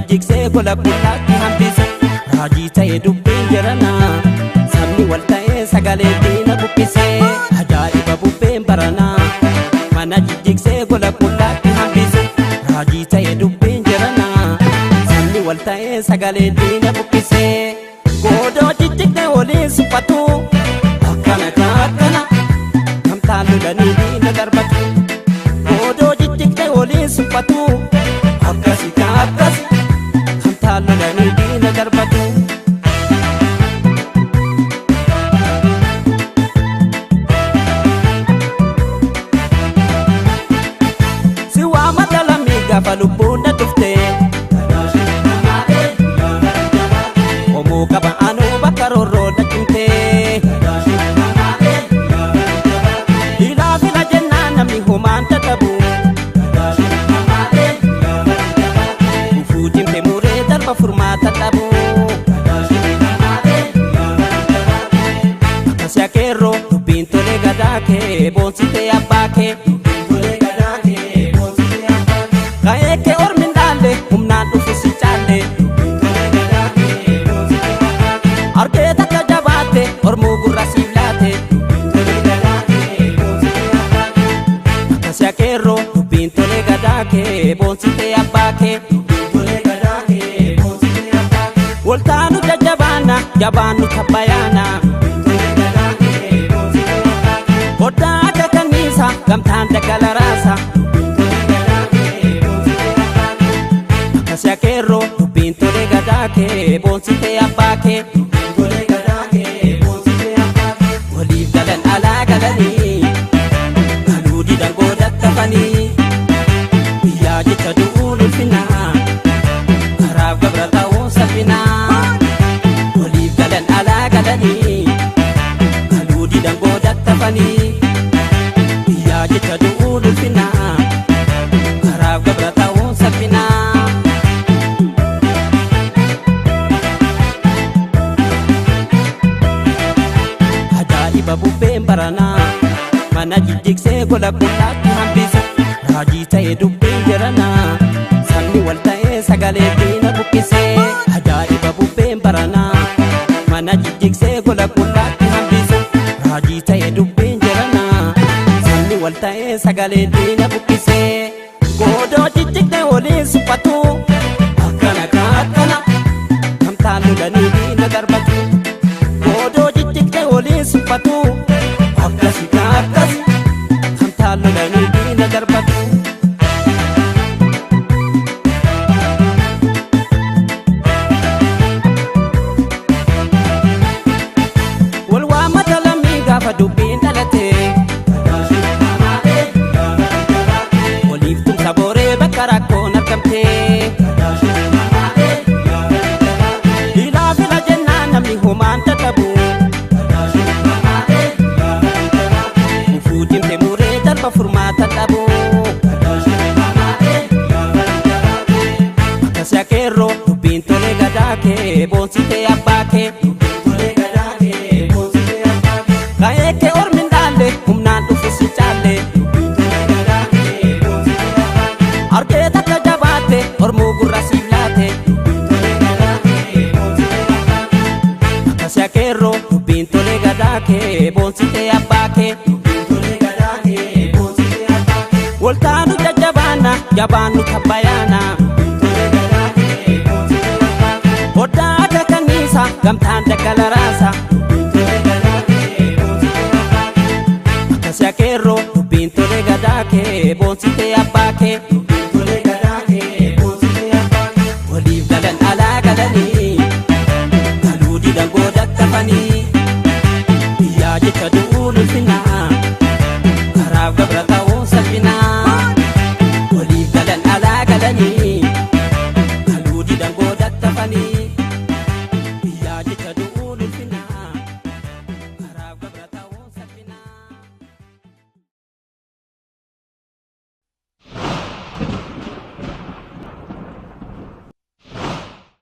jijjigsee gola bullaatti hambisa. Raajii ta'e dubbiin jirana sabni wal ta'ee sagalee diina buqqisee. Ajaa'iba bubbeen baranaa mana jijjigsee gola bullaatti hambisa. Raajii ta'e dubbiin jirana sabni wal ta'ee sagalee diina buqqisee. Goodoo jijjigdee waliin suphatu akkana akkana gamtaan lolanii diina darbatu. Goodoo jijjigdee waliin suphatu akkasi akkasi gamtaan lolanii diina darbatu. Si waamata lammii gaafa lubbuun na dhuftee omoo qaba anuu bakka roorroo na cimtee. Ilaa fila jennaan namni homaan dadhabu gufuu cimte muree darba furmaata dhabu. Akkasi akeerroo dubbiin tolee gadaa kee boonsitee abbaa kee. Ka'ee kee ormin dhaalle humnaan dhufu si caalle. Argee takka jabaatte ormuu gurra siif laate. Akkasi akeerroo dubbiin tolee gadaa kee boonsitee abbaa kee. Waltaanu jajjabaana jabaannu tabbayaana. Hoddaa akka kanniisa gamtaan daggala raasa. Akkasi akeeroo dubbiin tolee gadaa kee boonsitee abbaa kee. Waliif galan alaa galanii galuu didan goodatti hafanii. Biyyaa jecha du'uun ulfinaa karaaf gabra ta'uu salphinaa. Waliif galan alaa galanii galuu didan goodatti hafanii. Biyyaa jecha du'uun ulfinaa karaaf gabra ta'uu salphinaa. Ajaa'iba bubbeen baranaa mana jijjigsee gola bullaatti hambisa. Raajii ta'e dubbiin jiranaa sabni wal ta'ee sagalee diina buqqisee. Ajaa'iba bubbeen baranaa mana jijjigsee gola bullaatti hambisa. Raajii ta'e dubbiin jiranaa sabni wal ta'ee sagalee diina buqqisee. Goodoo jijjigdee waliin suphatu akkana akkana gamtaan lolanii diina darbatu. Goodoo jijjigdee waliin suphatu akkasi akkasi gamtaan lolanii diina darbatu. Wal waamata lammii gaafa dubbiin dhalatee waliif tumsa booree bakka rakkoon argamtee. Ilaa fila jennaan namni homaan dadhabu gufuu cimte muree darba furmaata dhabu. Akkasi akeeroo dubbiin tolee gadaa kee boonsitee abbaa kee. Ka'ee kee ormin dhaalle humnaan dhufu si caalle. Argee takka jabaatte ormuu gurra siif laate. Akkasi akeeroo dubbiin tolee gadaa kee boonsitee abbaa kee. Waltaanu jajjabaana jabaannu tabbayaana. Hoddaa akka kanniisa gamtaan daggala raasa.